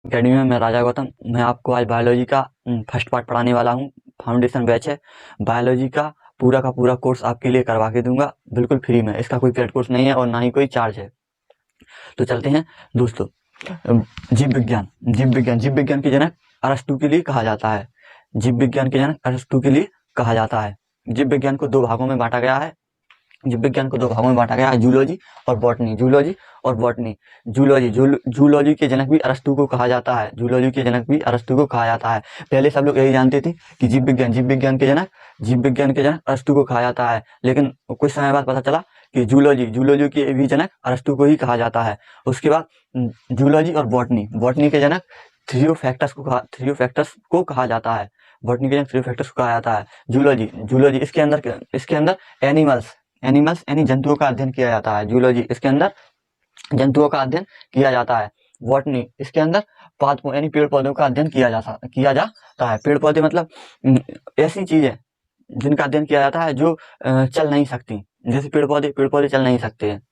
Academy में मैं राजा गौतम। मैं आपको आज बायोलॉजी का फर्स्ट पार्ट पढ़ाने वाला हूँ। फाउंडेशन बैच है। बायोलॉजी का पूरा कोर्स आपके लिए करवा के दूंगा बिल्कुल फ्री में। इसका कोई पेड कोर्स नहीं है और ना ही कोई चार्ज है। तो चलते हैं दोस्तों। जीव विज्ञान के जनक अरस्तु के लिए कहा जाता है। जीव विज्ञान के जनक अरस्तु के लिए कहा जाता है। जीव विज्ञान को दो भागों में बांटा गया है। जीव विज्ञान को दो भागों में बांटा गया है, जूलॉजी और बॉटनी। जूलॉजी और बॉटनी। जूलॉजी के जनक भी अरस्तु को कहा जाता है। जूलॉजी के जनक भी अरस्तु को कहा जाता है। पहले सब लोग यही जानते थे कि जीव विज्ञान के जनक अरस्तु को कहा जाता है, लेकिन कुछ समय बाद पता चला कि जूलॉजी के भी जनक अरस्तु को ही कहा जाता है। उसके बाद जूलॉजी और बॉटनी के जनक थ्रियोफैक्टस को कहा जाता है। बॉटनी के जनक थ्रियोफैक्टस को कहा जाता है। जूलॉजी इसके अंदर एनिमल्स यानी जंतुओं का अध्ययन किया जाता है। जूलॉजी इसके अंदर जंतुओं का अध्ययन किया जाता है। बॉटनी इसके अंदर पादपों यानी पेड़ पौधों का अध्ययन किया जाता है। पेड़ पौधे मतलब ऐसी चीजें जिनका अध्ययन किया जाता है जो चल नहीं सकती। जैसे पेड़ पौधे चल नहीं सकते हैं,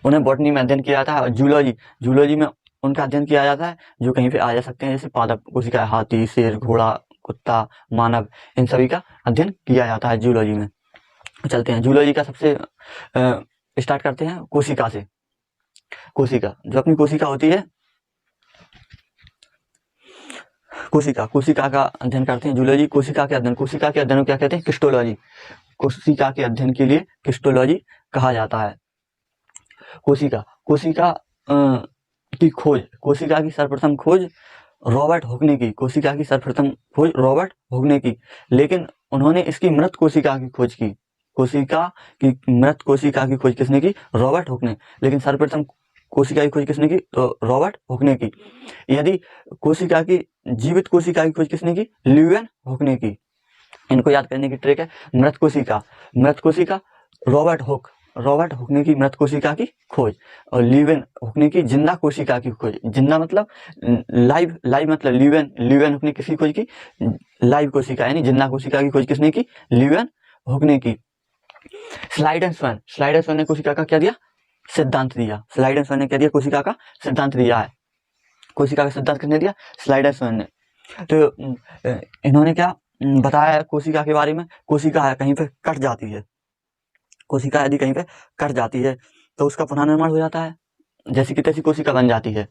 उन्हें बॉटनी में अध्ययन किया जाता है। और जूलॉजी में उनका अध्ययन किया जाता है जो कहीं पे आ जा सकते हैं, जैसे पादप कोशिका, हाथी, शेर, घोड़ा, कुत्ता, मानव, इन सभी का अध्ययन किया जाता है जूलॉजी में। चलते हैं जूलॉजी का सबसे स्टार्ट करते हैं कोशिका से। कोशिका जो अपनी कोशिका होती है, कोशिका का अध्ययन करते हैं जूलॉजी। कोशिका के अध्ययन को क्या कहते हैं? क्रिस्टोलॉजी। कोशिका के अध्ययन के लिए क्रिस्टोलॉजी कहा जाता है। कोशिका की खोज, कोशिका की सर्वप्रथम खोज रॉबर्ट हुक ने की। लेकिन उन्होंने इसकी मृत कोशिका की खोज की। मृत कोशिका की खोज किसने की? रॉबर्ट हुक ने। लेकिन सर्वप्रथम कोशिका की खोज किसने की? तो रॉबर्ट हुक ने की। यदि जीवित कोशिका की खोज किसने की? ल्यूएन हुक ने की। इनको याद करने की ट्रिक है। मृत कोशिका रॉबर्ट हुक ने की मृत कोशिका की खोज, और ल्यूएन हुक ने की जिंदा कोशिका की खोज। जिंदा मतलब लाइव मतलब ल्यूएन हुक ने किसकी खोज की? लाइव कोशिका यानी जिंदा कोशिका की खोज किसने की? ल्यूएन हुक ने की। स्लाइडन ने कोशिका का क्या दिया? सिद्धांत दिया। स्लाइडन ने क्या दिया? कोशिका का सिद्धांत दिया है। कोशिका का सिद्धांत किसने दिया? स्लाइडन ने। तो इन्होंने क्या बताया कोशिका के बारे में? कोशिका कहीं पे कट जाती है, कोशिका यदि कहीं पे कट जाती है तो उसका पुनर्निर्माण हो जाता है। जैसी की तैसी कोशिका बन जाती है।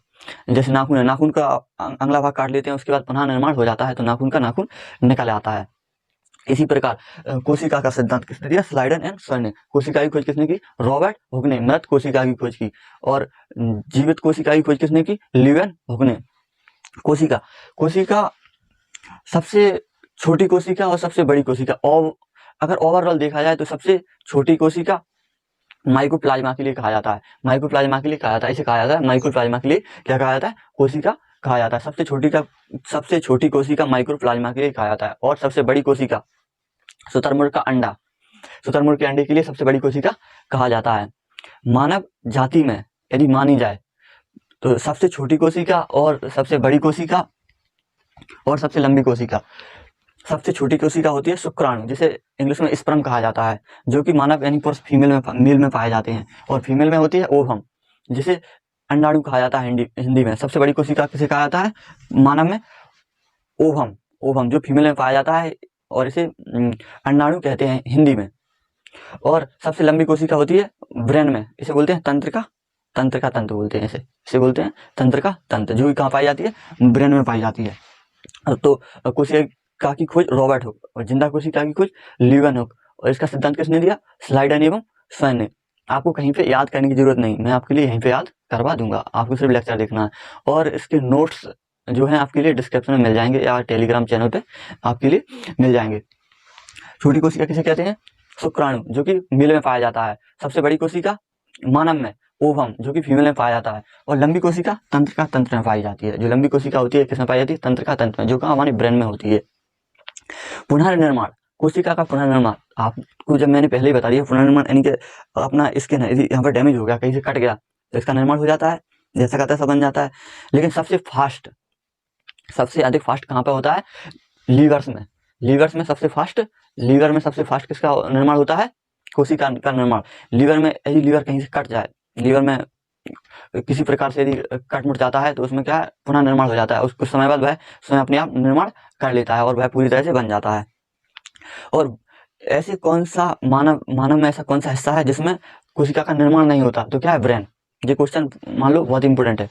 जैसे नाखून है, नाखून का अगला भाग काट लेते हैं, उसके बाद पुनः निर्माण हो जाता है तो नाखून का नाखून निकल आता है। इसी प्रकार कोशिका का सिद्धांत किसने दिया? स्लाइडन एंड स्वन ने। कोशिका की खोज किसने की? रॉबर्ट हुक ने मृत कोशिका की खोज की। और जीवित कोशिका की खोज किसने की? ल्यूएन हुक ने। कोशिका सबसे छोटी कोशिका और सबसे बड़ी कोशिका, और अगर ओवरऑल देखा जाए तो सबसे छोटी कोशिका माइकोप्लाज्मा के लिए कहा जाता है। इसे कहा जाता है माइकोप्लाज्मा के लिए क्या कहा जाता है? कोशिका कहा जाता है। सबसे छोटी कोशिका माइक्रोप्लाज्मा के लिए कहा जाता है। और सबसे बड़ी कोशिका शुतुरमुर्ग के अंडे के लिए सबसे बड़ी कोशिका कहा जाता है। मानव जाति में यदि मानी जाए तो सबसे छोटी कोशिका और सबसे बड़ी कोशिका और सबसे लंबी कोशिका, सबसे छोटी कोशिका होती है शुक्राणु, जिसे इंग्लिश में स्पर्म कहा जाता है, जो कि मानव यानी पुरुष मेल में पाए जाते हैं। और फीमेल में होती है ओवम, जिसे अंडाणु कहा जाता है हिंदी में। सबसे बड़ी कोशिका किसे कहा जाता है मानव में? ओवम जो फीमेल में पाया जाता है, और इसे अंडाणु कहते हैं हिंदी में। और सबसे लंबी कोशिका होती है ब्रेन में, इसे बोलते हैं तंत्र का तंत्र बोलते हैं। इसे बोलते हैं तंत्र का तंत्र, जो कि कहाँ पाई जाती है? ब्रेन में पाई जाती है। तो कोशिका की खोज रॉबर्ट हुक और जिंदा कोशिका की खोज ल्यूएन हुक। और इसका सिद्धांत किसने दिया? स्लाइडन एवं स्वन ने। आपको कहीं पे याद करने की जरूरत नहीं, मैं आपके लिए यहीं पे याद करवा दूंगा, आपको सिर्फ लेक्चर देखना है। और इसके नोट्स जो है आपके लिए डिस्क्रिप्शन में मिल जाएंगे या टेलीग्राम चैनल पे आपके लिए मिल जाएंगे। छोटी कोशिका किसे कहते हैं? शुक्राणु, जो कि मेल में पाया जाता है। सबसे बड़ी कोशिका मानव में ओवम, जो कि फीमेल में पाया जाता है। और लंबी कोशिका तंत्र में पाई जाती है। जो लंबी कोशिका होती है किसमें पाई जाती है? तंत्र का तंत्र में, जो कि हमारे ब्रेन में होती है। पुनर्निर्माण, कोशिका का पुनर्निर्माण आपको जब मैंने पहले ही बता दिया। पुनर्निर्माण यानी कि अपना स्किन है, यहाँ पर डैमेज हो गया, कहीं से कट गया तो इसका निर्माण हो जाता है, जैसा कहता है सब बन जाता है। लेकिन सबसे अधिक फास्ट कहाँ पे होता है? लीवर्स में सबसे फास्ट किसका निर्माण होता है? कोशिका का निर्माण। लीवर में यदि लीवर कहीं से कट जाए, लीवर में किसी प्रकार से यदि कट मुट जाता है तो उसमें क्या है, पुनः निर्माण हो जाता है। कुछ समय बाद वह स्वयं अपने आप निर्माण कर लेता है और वह पूरी तरह से बन जाता है। और ऐसे कौन सा मानव में ऐसा कौन सा हिस्सा है जिसमें कोशिका का निर्माण नहीं होता? तो क्या है, ब्रेन। ये क्वेश्चन मान लो बहुत इंपॉर्टेंट है।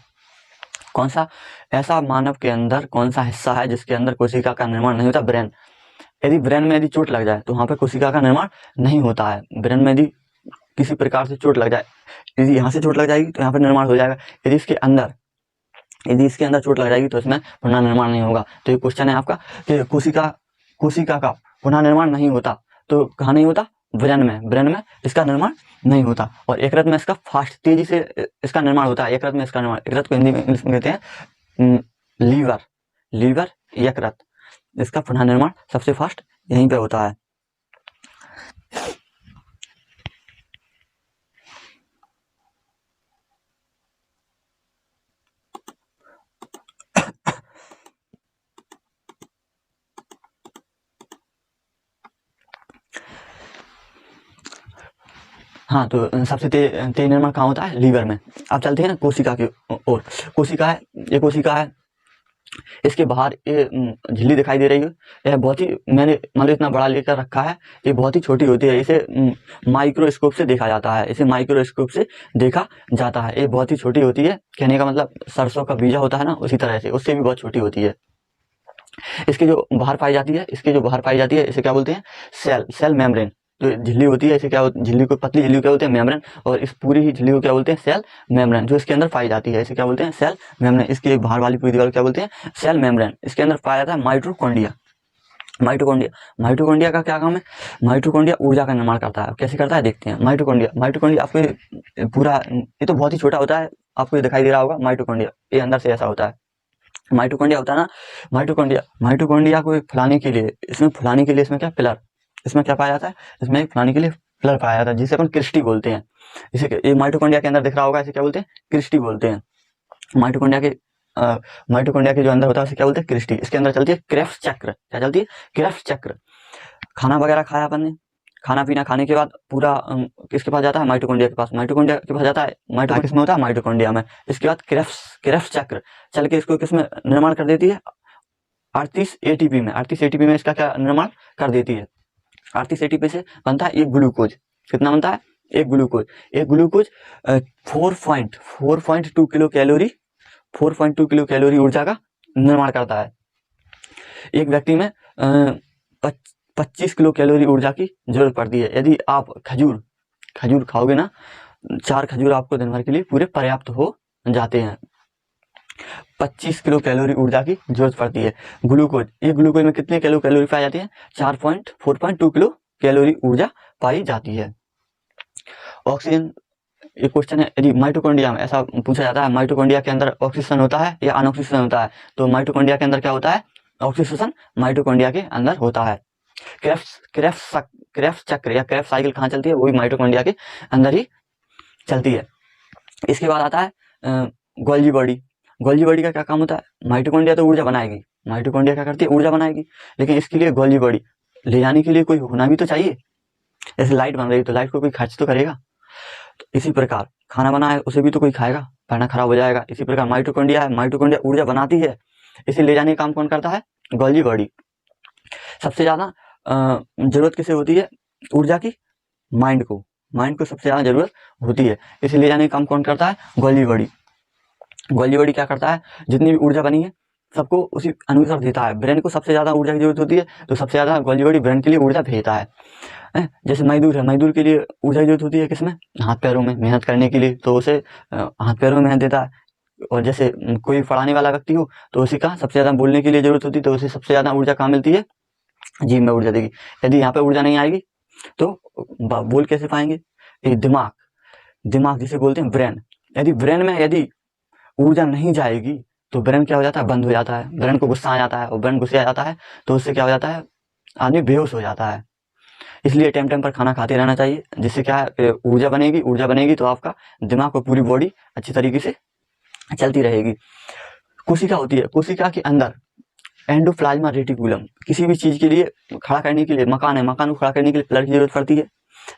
कौन सा ऐसा मानव के अंदर कौन सा हिस्सा है जिसके अंदर कोशिका का निर्माण नहीं होता? ब्रेन। यदि ब्रेन में यदि चोट लग जाए तो वहां पर कोशिका का निर्माण नहीं होता है। ब्रेन में यदि किसी प्रकार से चोट लग जाए, यदि यहाँ से चोट लग जाएगी तो यहाँ पर निर्माण हो जाएगा। यदि इसके अंदर चोट लग जाएगी तो इसमें पुनः निर्माण नहीं होगा। तो ये क्वेश्चन है आपका कि कोशिका का पुनः निर्माण नहीं होता। तो कहाँ नहीं होता? ब्रेन में इसका निर्माण नहीं होता। और यकृत में इसका फास्ट तेजी से इसका निर्माण होता है। यकृत में इसका निर्माण, यकृत को हिंदी में इंग्लिश में कहते हैं लीवर यकृत। इसका पुनः निर्माण सबसे फास्ट यहीं पे होता है। हाँ, तो सबसे तेज निर्माण कहाँ होता है? लीवर में। अब चलते हैं ना कोशिका की ओर। ये कोशिका है, इसके बाहर ये झिल्ली दिखाई दे रही है। यह बहुत ही, मैंने मान लो इतना बड़ा लेकर रखा है, ये बहुत ही छोटी होती है। इसे माइक्रोस्कोप से देखा जाता है। ये बहुत ही छोटी होती है। कहने का मतलब सरसों का बीजा होता है ना, उसी तरह से, उससे भी बहुत छोटी होती है। इसके जो बाहर पाई जाती है इसे क्या बोलते हैं? Cell membrane. जो झिल्ली होती है इसे क्या, झिल्ली को, पतली झिल्ली को क्या बोलते हैं? मेम्ब्रेन। और इस पूरी ही झिल्ली को क्या बोलते हैं? Cell membrane. जो इसके अंदर पाई जाती है इसे क्या बोलते हैं? Cell membrane. इसकी एक बाहर वाली पूरी दीवार को क्या बोलते हैं? Cell membrane. इसके अंदर पाया जाता है माइटोकॉन्ड्रिया का क्या काम है? माइटोकॉन्ड्रिया ऊर्जा का निर्माण करता है। कैसे करता है देखते हैं। माइटोकॉन्ड्रिया आपको पूरा, ये तो बहुत ही छोटा होता है, आपको ये दिखाई दे रहा होगा। माइटोकॉन्ड्रिया ये अंदर से ऐसा होता है। माइटोकॉन्ड्रिया होता है ना, माइटोकॉन्ड्रिया को फुलाने के लिए इसमें क्या, पिलर, इसमें क्या पाया जाता है? इसमें फुलाने के लिए पिलर पाया जाता है, जिसे अपन क्रिस्टी बोलते हैं। इसे ये माइटोकॉन्ड्रिया के अंदर दिख रहा होगा, इसे क्या बोलते हैं? क्रिस्टी बोलते हैं। माइटोकॉन्ड्रिया के जो अंदर होता है उसे क्या बोलते हैं? क्रिस्टी। इसके अंदर चलती है क्रेब्स चक्र। क्या चलती है? क्रेब्स चक्र। खाना वगैरह खाया अपन ने, खाना पीना खाने के बाद पूरा किसके पास जाता है? माइटोकॉन्ड्रिया के पास जाता है। माइटोकॉन्ड्रिया किसमें होता है? माइटोकॉन्ड्रिया में। इसके बाद क्रेब्स चक्र चल के इसको किसमें निर्माण कर देती है? 38 एटीपी में इसका क्या निर्माण कर देती है? 38 एटीपी से बनता है एक ग्लूकोज। कितना बनता है? एक ग्लूकोज 4.2 किलो कैलोरी ऊर्जा का निर्माण करता है। एक व्यक्ति में 25 किलो कैलोरी ऊर्जा की जरूरत पड़ती है। यदि आप खजूर खाओगे ना, 4 खजूर आपको दिन भर के लिए पूरे पर्याप्त हो जाते हैं। 25 किलो कैलोरी ऊर्जा की जरूरत पड़ती है। ग्लूकोज में कितने किलो कैलोरी पाई जाती है? 4.2 किलो कैलोरी ऊर्जा पाई जाती है। ऑक्सीजन, एक क्वेश्चन है, यदि माइटोकॉन्ड्रिया में ऐसा पूछा जाता है, माइटोकॉन्ड्रिया के अंदर ऑक्सीजन होता है या अनऑक्सीजन होता है? तो माइटोकॉन्ड्रिया के अंदर क्या होता है? ऑक्सीजन माइटोकॉन्ड्रिया के अंदर होता है। क्रेब्स चक्र या क्रेब्स साइकिल कहाँ चलती है? वो भी माइटोकॉन्ड्रिया के अंदर ही चलती है। इसके बाद आता है गोल्जी बॉडी का क्या काम होता है? माइटोकॉन्ड्रिया तो ऊर्जा बनाएगी, माइटोकॉन्ड्रिया क्या करती है? ऊर्जा बनाएगी। लेकिन इसके लिए गोल्जी बॉडी ले जाने के लिए कोई होना भी तो चाहिए। जैसे लाइट बन रही है तो लाइट को कोई खर्च तो करेगा। तो इसी प्रकार खाना बना है उसे भी तो कोई खाएगा, वरना खराब हो जाएगा। इसी प्रकार माइटोकॉन्ड्रिया ऊर्जा बनाती है, इसे ले जाने का काम कौन करता है? Golgi body. सबसे ज्यादा जरूरत किसे होती है ऊर्जा की? माइंड को सबसे ज्यादा जरूरत होती है, इसे ले जाने का काम कौन करता है? गोल्जी बॉडी क्या करता है? जितनी भी ऊर्जा बनी है सबको उसी अनुसार देता है। ब्रेन को सबसे ज्यादा ऊर्जा की जरूरत होती है, तो सबसे ज्यादा गोल्जी बॉडी ब्रेन के लिए ऊर्जा भेजता है। जैसे मजदूर के लिए ऊर्जा की जरूरत होती है किसमें? हाथ पैरों में मेहनत करने के लिए, तो उसे हाथ पैरों में मेहनत देता है। और जैसे कोई पढ़ाने वाला व्यक्ति हो तो उसी का सबसे ज्यादा बोलने के लिए जरूरत होती है, तो उसे सबसे ज्यादा ऊर्जा कहाँ मिलती है? जीभ में ऊर्जा देगी। यदि यहाँ पे ऊर्जा नहीं आएगी तो बोल कैसे पाएंगे? दिमाग जिसे बोलते हैं ब्रेन। यदि ब्रेन में यदि ऊर्जा नहीं जाएगी तो ब्रेन क्या हो जाता है? बंद हो जाता है। ब्रेन को गुस्सा आ जाता है, और ब्रेन गुस्से आ जाता है तो उससे क्या हो जाता है? आदमी बेहोश हो जाता है। इसलिए टाइम पर खाना खाते रहना चाहिए, जिससे क्या है? ऊर्जा बनेगी तो आपका दिमाग और पूरी बॉडी अच्छी तरीके से चलती रहेगी। कोशिका होती है, कोशिका के अंदर एंडोप्लाज्मा रेटिकुलम। किसी भी चीज के लिए खड़ा करने के लिए, मकान को खड़ा करने के लिए पिलर की जरूरत पड़ती है।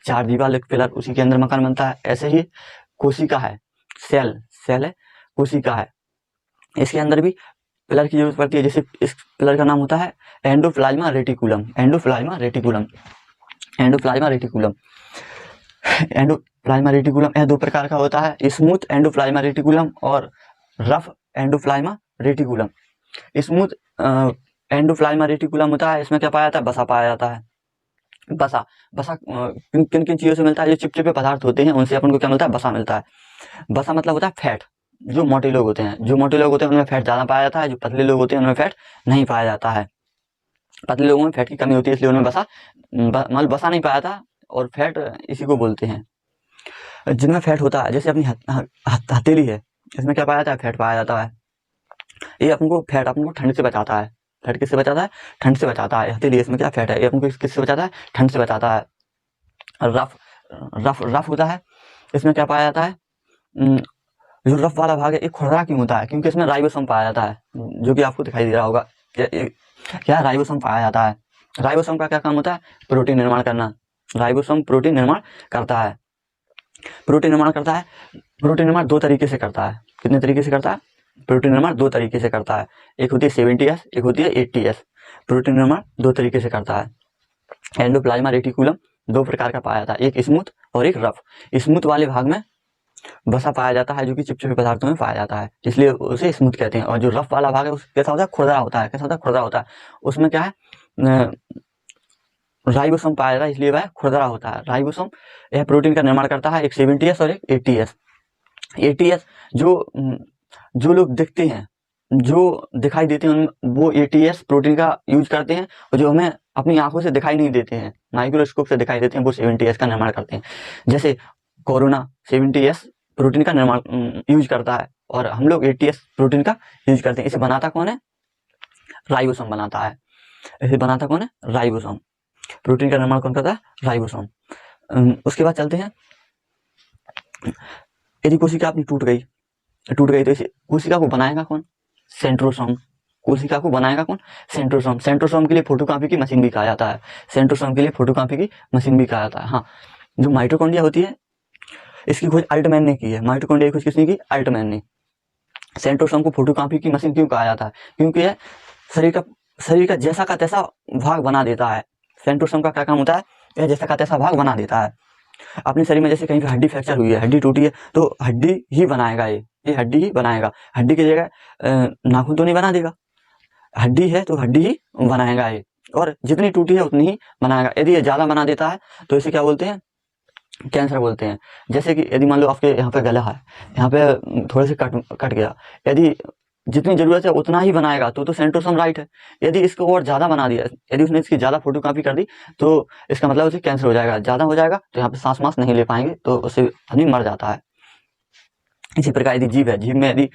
4 दीवार एक पिलर, उसी के अंदर मकान बनता है। ऐसे ही कोशिका है, सेल सेल है, कोशिका है। इसके अंदर भी पिलर की जरूरत पड़ती है। जैसे इस पिलर का नाम होता है एंडोप्लाज्मा रेटिकुलम। एंडोप्लाज्मा रेटिकुलम एंडोप्लाज्मा रेटिकुलम एंडोप्लाज्मा रेटिकुलम यह दो प्रकार का होता है, स्मूथ एंडोप्लाज्मा रेटिकुलम और रफ एंडोप्लाज्मा रेटिकुलम। स्मूथ एंडोप्लाज्मा रेटिकुलम होता है, इसमें क्या पाया जाता है, वसा पाया जाता है। वसा वसा किन किन किन चीजों से मिलता है, जो चिपचिपे पदार्थ होते हैं उनसे अपन को क्या मिलता है, वसा मिलता है। वसा मतलब होता है फैट। जो मोटे लोग होते हैं उनमें फैट ज्यादा पाया जाता है, जो पतले लोग होते हैं उनमें फैट नहीं पाया जाता है। पतले लोगों में फैट की कमी होती है, इसलिए उनमें मतलब वसा नहीं पाया था, और फैट इसी को बोलते हैं। जिनमें फैट होता है, जैसे अपनी हथेली है, इसमें क्या पाया जाता है, फैट पाया जाता है। ये अपन को ठंड से बचाता है। फैट किससे बचाता है, ठंड से बचाता है। हथेली इसमें क्या फैट है, ये अपन को किससे बचाता है, ठंड से बचाता है। रफ रफ रफ होता है, इसमें क्या पाया जाता है, जो रफ वाला भाग है ये खुरदरा क्यों होता है, क्योंकि इसमें राइबोसोम पाया जाता है, जो कि आपको दिखाई दे रहा होगा। क्या राइबोसोम पाया जाता है। राइबोसोम का क्या काम होता है, प्रोटीन निर्माण करना। राइबोसोम प्रोटीन निर्माण करता है। प्रोटीन निर्माण दो तरीके से करता है। कितने तरीके से करता है, प्रोटीन निर्माण दो तरीके से करता है। एक होती है 70S, एक होती है 80S। प्रोटीन निर्माण दो तरीके से करता है। एंडोप्लाज्मा रेटिकुलम दो प्रकार का पाया जाता है, एक स्मूथ और एक रफ। स्मूथ वाले भाग में वसा पाया जाता है, जो कि चिपचिपे पदार्थों में पाया जाता है, इसलिए उसे स्मूथ कहते हैं। और जो रफ वाला भाग है उस कैसा होता है, खुरदरा होता है। कैसा होता है, खुरदरा होता है। उसमें क्या है, राइबोसोम पाया जाता है, इसलिए वह खुरदरा होता है। राइबोसोम यह प्रोटीन का निर्माण करता है, एक 70S और एक 80S। 80S जो लोग दिखते हैं, जो दिखाई देते हैं, वो 80S प्रोटीन का यूज करते हैं, और जो हमें अपनी आंखों से दिखाई नहीं देते हैं, माइक्रोस्कोप से दिखाई देते हैं, वो 70S का निर्माण करते हैं। जैसे कोरोना 70S प्रोटीन का निर्माण यूज करता है, और हम लोग 80S प्रोटीन का यूज करते हैं। इसे बनाता कौन है, राइबोसोम बनाता है। इसे बनाता कौन है, राइबोसोम। प्रोटीन का निर्माण कौन करता है, राइबोसोम। उसके बाद चलते हैं, यदि कोशिका अपनी टूट गई तो इसे कोशिका को बनाएगा कौन, सेंट्रोसोम। कोशिका को बनाएगा कौन, सेंट्रोसोम। सेंट्रोसोम के लिए फोटोकॉपी की मशीन भी कहा जाता है। सेंट्रोसोम के लिए फोटोकॉपी की मशीन भी कहा जाता है। हाँ, जो माइटोकॉन्ड्रिया होती है, इसकी खोज अल्टमैन ने की है। माइटोकॉन्ड्रिया की खोज किसने की, अल्टमैन ने। सेंट्रोसोम को फोटोकॉपी की मशीन क्यों कहा जाता है, क्योंकि यह शरीर का जैसा का तैसा भाग बना देता है। सेंट्रोसोम का क्या काम होता है, यह जैसा का तैसा भाग बना देता है। अपने शरीर में जैसे कहीं पे हड्डी फ्रैक्चर हुई है, हड्डी टूटी है, तो हड्डी ही बनाएगा, ये हड्डी ही बनाएगा। हड्डी की जगह नाखून तो नहीं बना देगा। हड्डी है तो हड्डी ही बनाएगा ये, और जितनी टूटी है उतनी ही बनाएगा। यदि ये ज्यादा बना देता है तो इसे क्या बोलते हैं, कैंसर बोलते हैं। जैसे कि यदि मान लो आपके यहाँ पे गला है, यहाँ पे थोड़े से कट गया, यदि जितनी जरूरत है उतना ही बनाएगा तो सेंट्रोसोम राइट है। यदि इसको और ज्यादा बना दिया, यदि उसने इसकी ज्यादा फोटोकॉपी कर दी, तो इसका मतलब उसे कैंसर हो जाएगा। ज्यादा हो जाएगा तो यहाँ पे सांस वास नहीं ले पाएंगे, तो उससे आदमी मर जाता है। इसी प्रकार यदि जीभ है, जीभ में यदि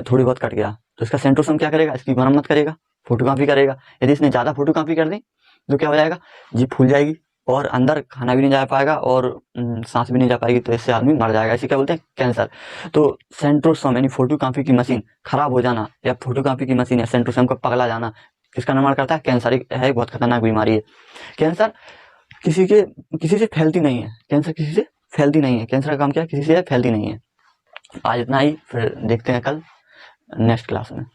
थोड़ी बहुत कट गया, तो इसका सेंट्रोसोम क्या करेगा, इसकी मरम्मत करेगा, फोटोकॉपी करेगा। यदि इसने ज्यादा फोटोकॉपी कर दी तो क्या हो जाएगा, जीभ फूल जाएगी, और अंदर खाना भी नहीं जा पाएगा, और सांस भी नहीं जा पाएगी, तो इससे आदमी मर जाएगा। इसे क्या बोलते हैं, कैंसर। तो सेंट्रोसोम यानी फोटोकॉपी की मशीन खराब हो जाना, या फोटोकॉपी की मशीन या सेंट्रोसोम का पगला जाना, किसका निर्माण करता है, कैंसर। एक बहुत खतरनाक बीमारी है। कैंसर किसी से फैलती नहीं है। कैंसर किसी से फैलती नहीं है। कैंसर का काम क्या है, किसी से फैलती नहीं है। आज इतना ही, फिर देखते हैं कल नेक्स्ट क्लास में।